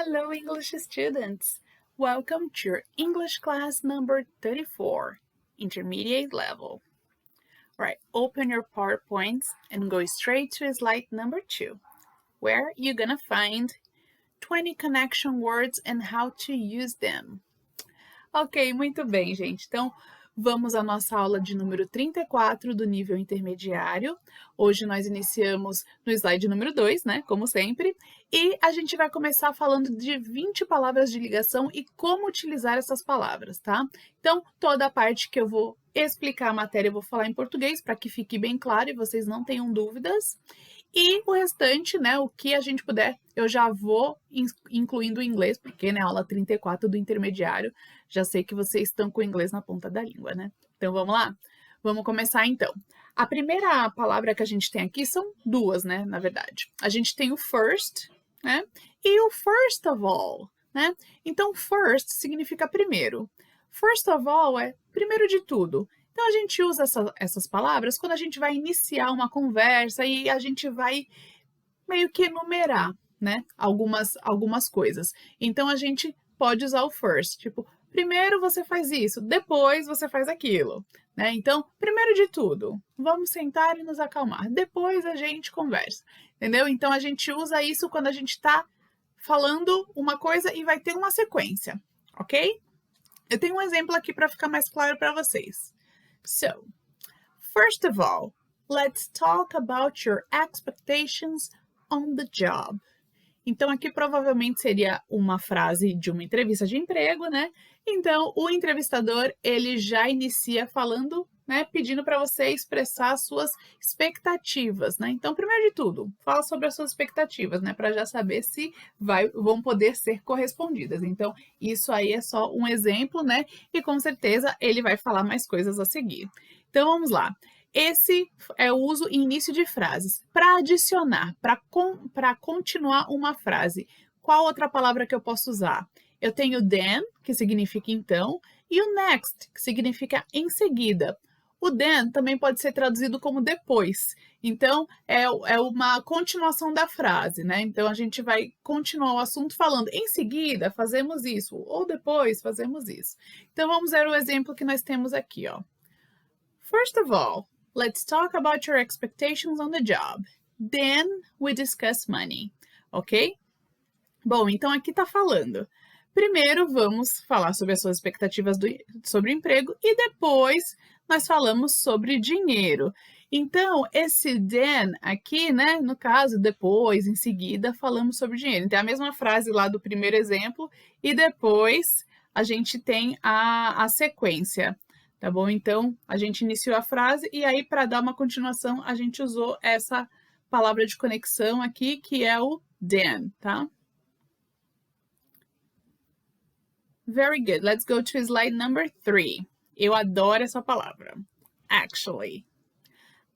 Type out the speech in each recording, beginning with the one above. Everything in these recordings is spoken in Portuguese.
Hello, English students! Welcome to your English class number 34, intermediate level. All right, open your PowerPoints and go straight to slide number 2, where you're gonna find 20 connection words and how to use them. Ok, muito bem, gente. Então, vamos à nossa aula de número 34 do nível intermediário. Hoje nós iniciamos no slide número 2, né, como sempre, e a gente vai começar falando de 20 palavras de ligação e como utilizar essas palavras, tá? Então, toda a parte que eu vou explicar a matéria eu vou falar em português para que fique bem claro e vocês não tenham dúvidas. E o restante, né, o que a gente puder, eu já vou incluindo o inglês, porque, né, aula 34 do intermediário, já sei que vocês estão com o inglês na ponta da língua, né? Então, vamos lá? Vamos começar, então. A primeira palavra que a gente tem aqui são duas, né, na verdade. A gente tem o first, né, e o first of all, né? Então, first significa primeiro. First of all é primeiro de tudo. Então, a gente usa essas palavras quando a gente vai iniciar uma conversa e a gente vai meio que enumerar, né, algumas coisas. Então, a gente pode usar o first, tipo, primeiro você faz isso, depois você faz aquilo, né? Então, primeiro de tudo, vamos sentar e nos acalmar, depois a gente conversa, entendeu? Então, a gente usa isso quando a gente está falando uma coisa e vai ter uma sequência, ok? Eu tenho um exemplo aqui para ficar mais claro para vocês. So, first of all, let's talk about your expectations on the job. Então, aqui provavelmente seria uma frase de uma entrevista de emprego, né? Então, o entrevistador, ele já inicia falando, né? Pedindo para você expressar as suas expectativas, né? Então, primeiro de tudo, fala sobre as suas expectativas, né? Para já saber se vão poder ser correspondidas. Então, isso aí é só um exemplo, né? E com certeza ele vai falar mais coisas a seguir. Então, vamos lá. Esse é o uso e início de frases. Para adicionar, para continuar uma frase, qual outra palavra que eu posso usar? Eu tenho then, que significa então, e o next, que significa em seguida. O then também pode ser traduzido como depois. Então, é uma continuação da frase, né? Então, a gente vai continuar o assunto falando em seguida, fazemos isso, ou depois, fazemos isso. Então, vamos ver o exemplo que nós temos aqui, ó. First of all, let's talk about your expectations on the job. Then we discuss money, ok? Bom, então aqui tá falando. Primeiro vamos falar sobre as suas expectativas sobre o emprego e depois nós falamos sobre dinheiro. Então, esse then aqui, né, no caso, depois, em seguida, falamos sobre dinheiro. Então, é a mesma frase lá do primeiro exemplo e depois a gente tem a sequência. Tá bom? Então, a gente iniciou a frase e aí, para dar uma continuação, a gente usou essa palavra de conexão aqui, que é o then, tá? Very good. Let's go to slide number 3. Eu adoro essa palavra. Actually.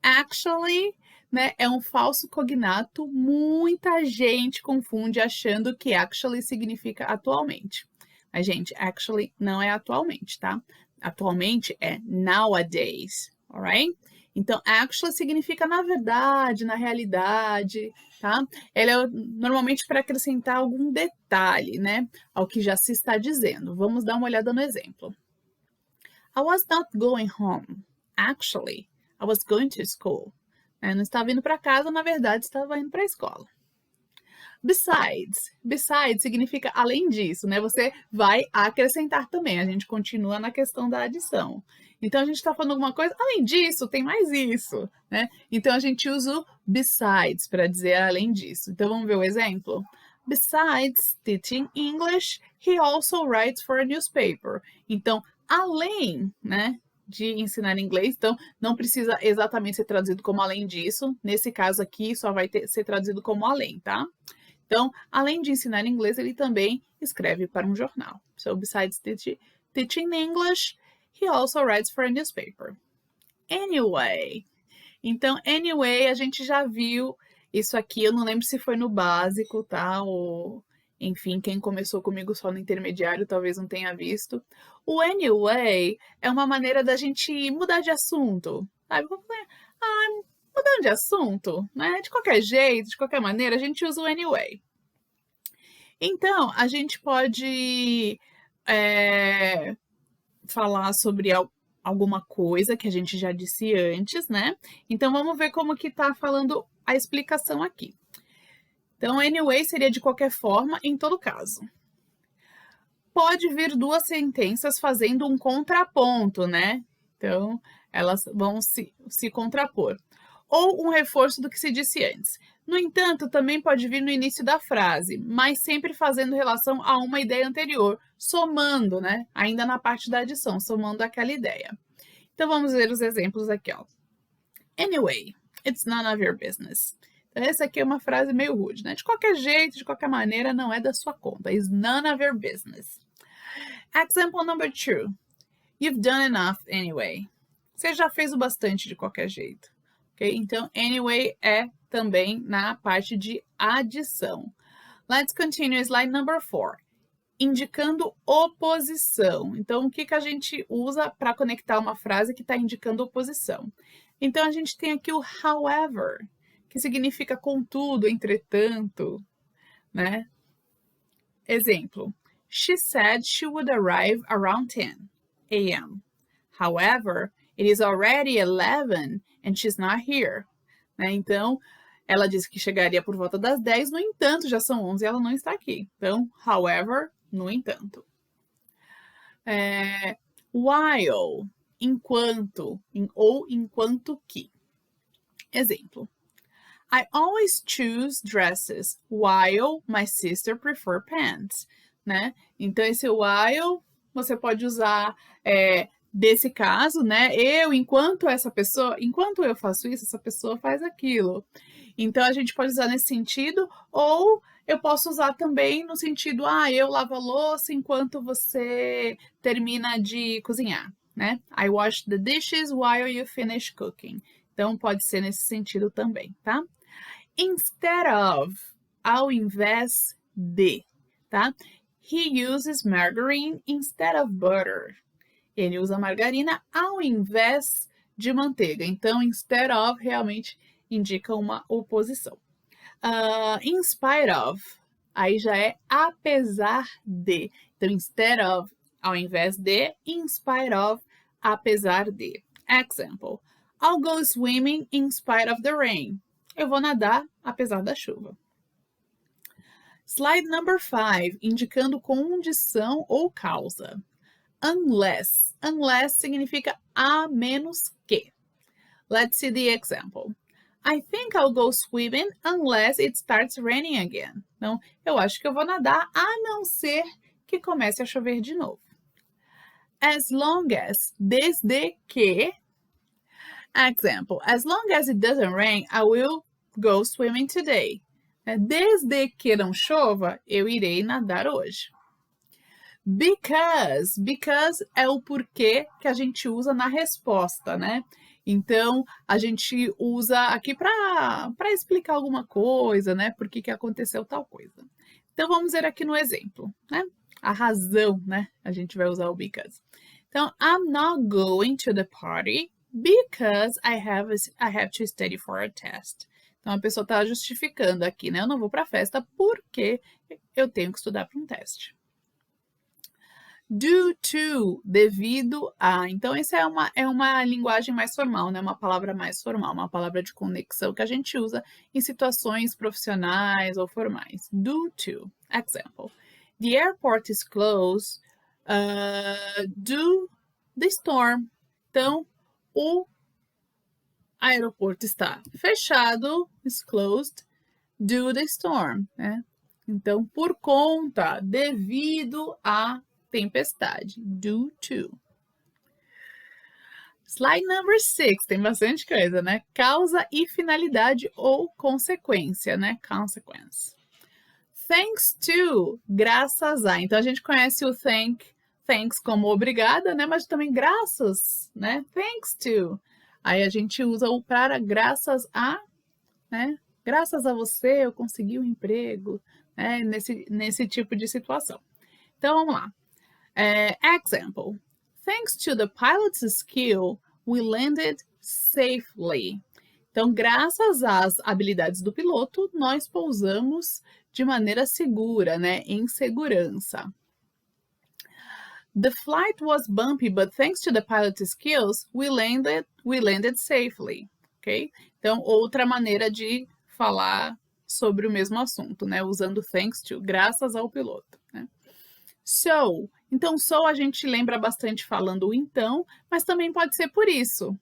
Actually, né, é um falso cognato. Muita gente confunde achando que actually significa atualmente. Mas, gente, actually não é atualmente, tá? Atualmente é nowadays, alright? Então, actually significa na verdade, na realidade, tá? Ela é normalmente para acrescentar algum detalhe, né, ao que já se está dizendo. Vamos dar uma olhada no exemplo. I was not going home. Actually, I was going to school. Eu não estava indo para casa, na verdade, estava indo para a escola. Besides significa além disso, né? Você vai acrescentar também. A gente continua na questão da adição. Então, a gente está falando alguma coisa, além disso, tem mais isso, né? Então, a gente usa o besides para dizer além disso. Então, vamos ver o exemplo? Besides teaching English, he also writes for a newspaper. Então, além, né, de ensinar inglês, então não precisa exatamente ser traduzido como além disso. Nesse caso aqui, só vai ser traduzido como além, tá? Então, além de ensinar inglês, ele também escreve para um jornal. So, besides teaching English, he also writes for a newspaper. Anyway. Então, anyway, a gente já viu isso aqui. Eu não lembro se foi no básico, tá? Ou, enfim, quem começou comigo só no intermediário talvez não tenha visto. O anyway é uma maneira da gente mudar de assunto. Sabe? Mudando de assunto, né? De qualquer jeito, de qualquer maneira, a gente usa o anyway. Então, a gente pode falar sobre alguma coisa que a gente já disse antes, né? Então, vamos ver como que tá falando a explicação aqui. Então, anyway seria de qualquer forma, em todo caso. Pode vir duas sentenças fazendo um contraponto, né? Então, elas vão se contrapor. Ou um reforço do que se disse antes. No entanto, também pode vir no início da frase, mas sempre fazendo relação a uma ideia anterior, somando, né? Ainda na parte da adição, somando aquela ideia. Então, vamos ver os exemplos aqui, ó. Anyway, it's none of your business. Então, essa aqui é uma frase meio rude, né? De qualquer jeito, de qualquer maneira, não é da sua conta. It's none of your business. Example number 2. You've done enough anyway. Você já fez o bastante de qualquer jeito. Ok? Então, anyway é também na parte de adição. Let's continue slide number 4. Indicando oposição. Então, o que a gente usa para conectar uma frase que está indicando oposição? Então, a gente tem aqui o however, que significa contudo, entretanto, né? Exemplo. She said she would arrive around 10 a.m. However, it is already 11 and she's not here. Né? Então, ela disse que chegaria por volta das 10, no entanto, já são 11 e ela não está aqui. Então, however, no entanto. While, enquanto, ou enquanto que. Exemplo. I always choose dresses, while my sister prefer pants. Né? Então, esse while você pode usar desse caso, né? Enquanto eu faço isso, essa pessoa faz aquilo. Então, a gente pode usar nesse sentido, ou eu posso usar também no sentido, eu lavo a louça enquanto você termina de cozinhar, né? I wash the dishes while you finish cooking. Então, pode ser nesse sentido também, tá? Instead of, ao invés de, tá? He uses margarine instead of butter. Ele usa margarina ao invés de manteiga. Então, instead of realmente indica uma oposição. In spite of, aí já é apesar de. Então, instead of, ao invés de, in spite of, apesar de. Example. I'll go swimming in spite of the rain. Eu vou nadar apesar da chuva. Slide number 5, indicando condição ou causa. Unless. Unless significa a menos que. Let's see the example. I think I'll go swimming unless it starts raining again. Então, eu acho que eu vou nadar a não ser que comece a chover de novo. As long as, desde que. Example, as long as it doesn't rain, I will go swimming today. Desde que não chova, eu irei nadar hoje. Because é o porquê que a gente usa na resposta, né? Então, a gente usa aqui para explicar alguma coisa, né? Por que aconteceu tal coisa. Então, vamos ver aqui no exemplo, né? A razão, né? A gente vai usar o because. Então, I'm not going to the party because I have to study for a test. Então, a pessoa está justificando aqui, né? Eu não vou para a festa porque eu tenho que estudar para um teste. Due to, devido a. Então, essa é uma linguagem mais formal, né? Uma palavra mais formal, uma palavra de conexão que a gente usa em situações profissionais ou formais. Due to. Example. The airport is closed due the storm. Então, o aeroporto está fechado, is closed, due the storm, né? Então, por conta, devido a tempestade, due to. Slide number 6, tem bastante coisa, né? Causa e finalidade ou consequência, né? Consequence. Thanks to, graças a. Então, a gente conhece o thanks como obrigada, né? Mas também graças, né? Thanks to. Aí a gente usa o para graças a, né? Graças a você eu consegui um emprego, né? Nesse tipo de situação. Então, vamos lá. Example. Thanks to the pilot's skill, we landed safely. Então, graças às habilidades do piloto, nós pousamos de maneira segura, né? Em segurança. The flight was bumpy, but thanks to the pilot's skills, we landed safely, ok? Então, outra maneira de falar sobre o mesmo assunto, né? Usando thanks to, graças ao piloto, né? So, então so a gente lembra bastante falando o então, mas também pode ser por isso,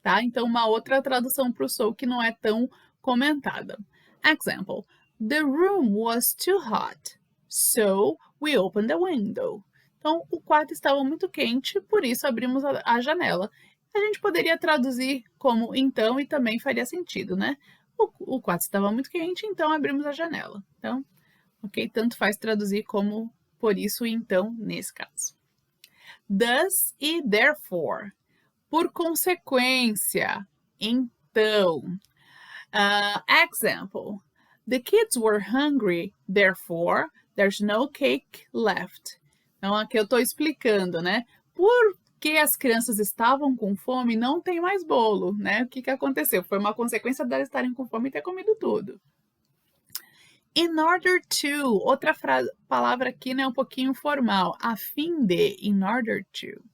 tá? Então, uma outra tradução para o so que não é tão comentada. Example, the room was too hot, so we opened the window. Então, o quarto estava muito quente, por isso abrimos a janela. A gente poderia traduzir como então e também faria sentido, né? O quarto estava muito quente, então abrimos a janela. Então, ok? Tanto faz traduzir como por isso e então nesse caso. Thus e therefore. Por consequência, então. Example. The kids were hungry, therefore there's no cake left. Então, aqui eu estou explicando, né? Porque as crianças estavam com fome, não tem mais bolo, né? O que aconteceu? Foi uma consequência delas estarem com fome e ter comido tudo. In order to, outra palavra aqui, né, um pouquinho formal, a fim de, in order to.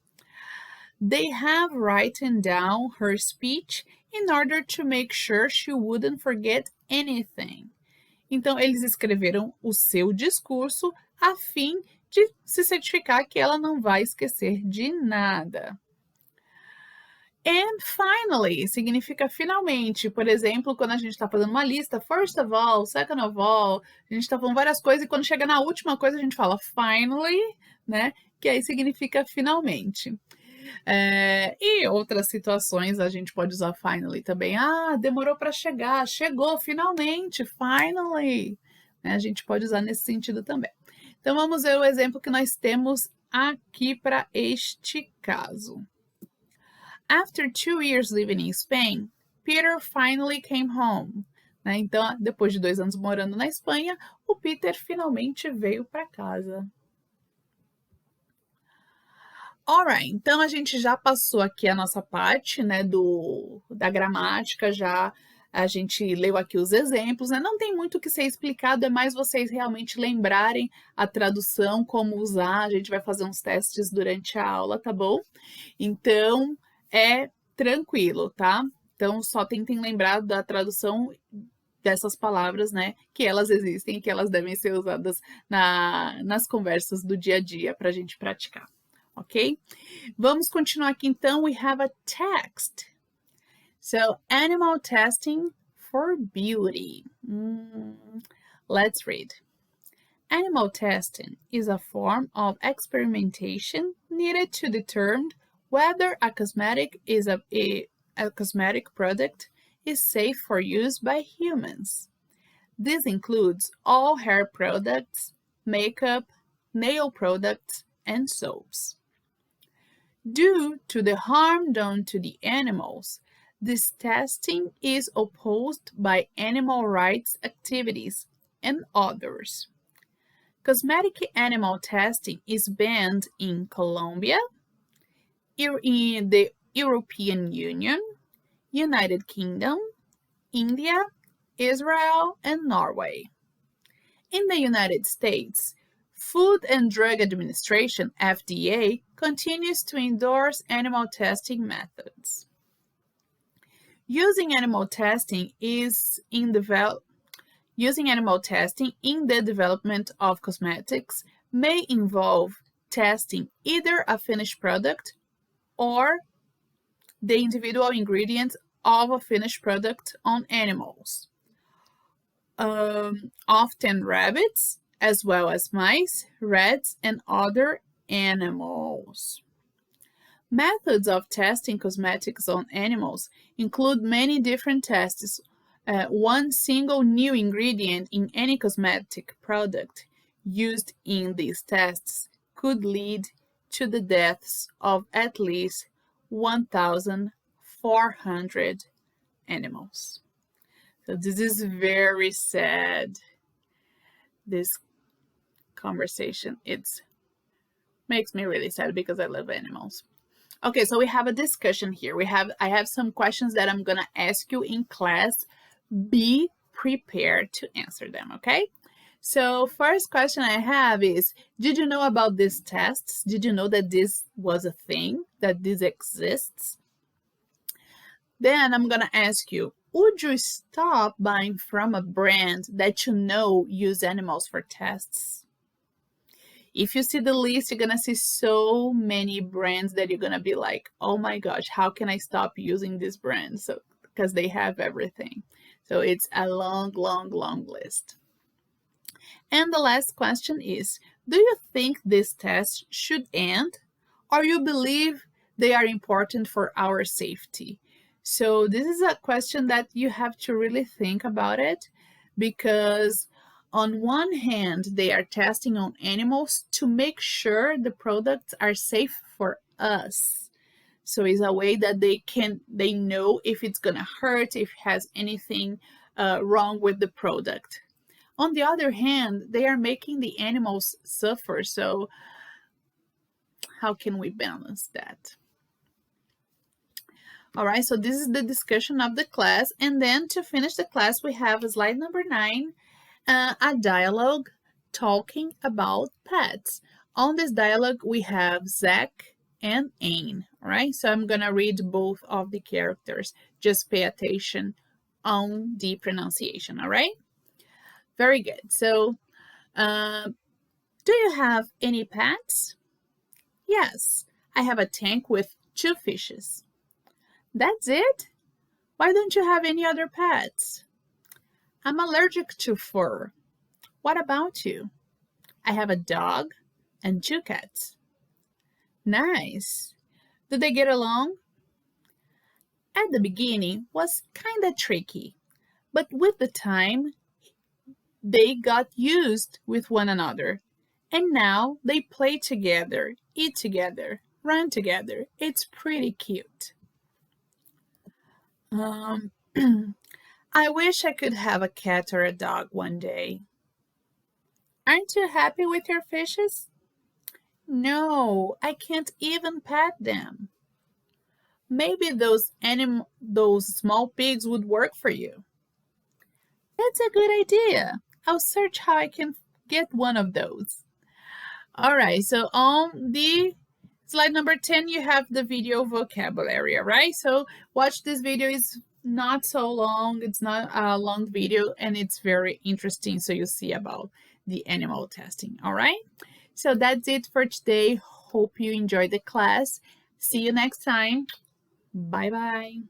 They have written down her speech in order to make sure she wouldn't forget anything. Então, eles escreveram o seu discurso a fim de se certificar que ela não vai esquecer de nada. And finally, significa finalmente. Por exemplo, quando a gente está fazendo uma lista, first of all, second of all, a gente está falando várias coisas e quando chega na última coisa a gente fala finally, né? Que aí significa finalmente. E outras situações a gente pode usar finally também. Ah, demorou para chegar, chegou finalmente, finally. A gente pode usar nesse sentido também. Então, vamos ver o exemplo que nós temos aqui para este caso. After 2 years living in Spain, Peter finally came home. Então, depois de 2 anos morando na Espanha, o Peter finalmente veio para casa. Alright, então a gente já passou aqui a nossa parte, né, da gramática, já a gente leu aqui os exemplos, né? Não tem muito o que ser explicado, é mais vocês realmente lembrarem a tradução, como usar, a gente vai fazer uns testes durante a aula, tá bom? Então, é tranquilo, tá? Então, só tentem lembrar da tradução dessas palavras, né, que elas existem, que elas devem ser usadas nas conversas do dia a dia para a gente praticar. Ok? Vamos continuar aqui então. We have a text. So, animal testing for beauty. Let's read. Animal testing is a form of experimentation needed to determine whether a cosmetic product is safe for use by humans. This includes all hair products, makeup, nail products, and soaps. Due to the harm done to the animals, this testing is opposed by animal rights activities and others. Cosmetic animal testing is banned in Colombia, in the European Union, United Kingdom, India, Israel, and Norway. In the United States, Food and Drug Administration, FDA, continues to endorse animal testing methods. Using animal testing in the development of cosmetics may involve testing either a finished product or the individual ingredients of a finished product on animals. Often rabbits, as well as mice, rats, and other animals. Methods of testing cosmetics on animals include many different tests. One single new ingredient in any cosmetic product used in these tests could lead to the deaths of at least 1,400 animals. So this is very sad. This conversation, it makes me really sad because I love animals. Okay, so we have a discussion here. I have some questions that I'm gonna ask you in class. Be prepared to answer them, okay? So first question I have is, did you know about these tests? Did you know that this was a thing, that this exists? Then I'm gonna ask you, would you stop buying from a brand that you know use animals for tests? If you see the list, you're gonna see so many brands that you're gonna be like, oh my gosh, how can I stop using this brand? So, because they have everything. So it's a long, long, long list. And the last question is, do you think these tests should end, or you believe they are important for our safety? So this is a question that you have to really think about it, because on one hand, they are testing on animals to make sure the products are safe for us. So it's a way that they know if it's gonna hurt, if it has anything wrong with the product. On the other hand, they are making the animals suffer. So how can we balance that? All right, so this is the discussion of the class. And then to finish the class, we have slide number 9, a dialogue talking about pets. On this dialogue, we have Zach and Anne. All right, so I'm gonna read both of the characters. Just pay attention on the pronunciation, all right? Very good. So, do you have any pets? Yes, I have a tank with 2 fishes. That's it? Why don't you have any other pets? I'm allergic to fur. What about you? I have a dog and 2 cats. Nice. Do they get along? At the beginning was kinda tricky, but with the time, they got used with one another. And now they play together, eat together, run together. It's pretty cute. I wish I could have a cat or a dog one day. Aren't you happy with your fishes? No, I can't even pet them. Maybe those small pigs would work for you. That's a good idea. I'll search how I can get one of those. All right, so on the slide number 10, you have the video vocabulary, all right? So watch this video. It's not so long. It's not a long video, and it's very interesting. So you see about the animal testing, all right? So that's it for today. Hope you enjoyed the class. See you next time. Bye-bye.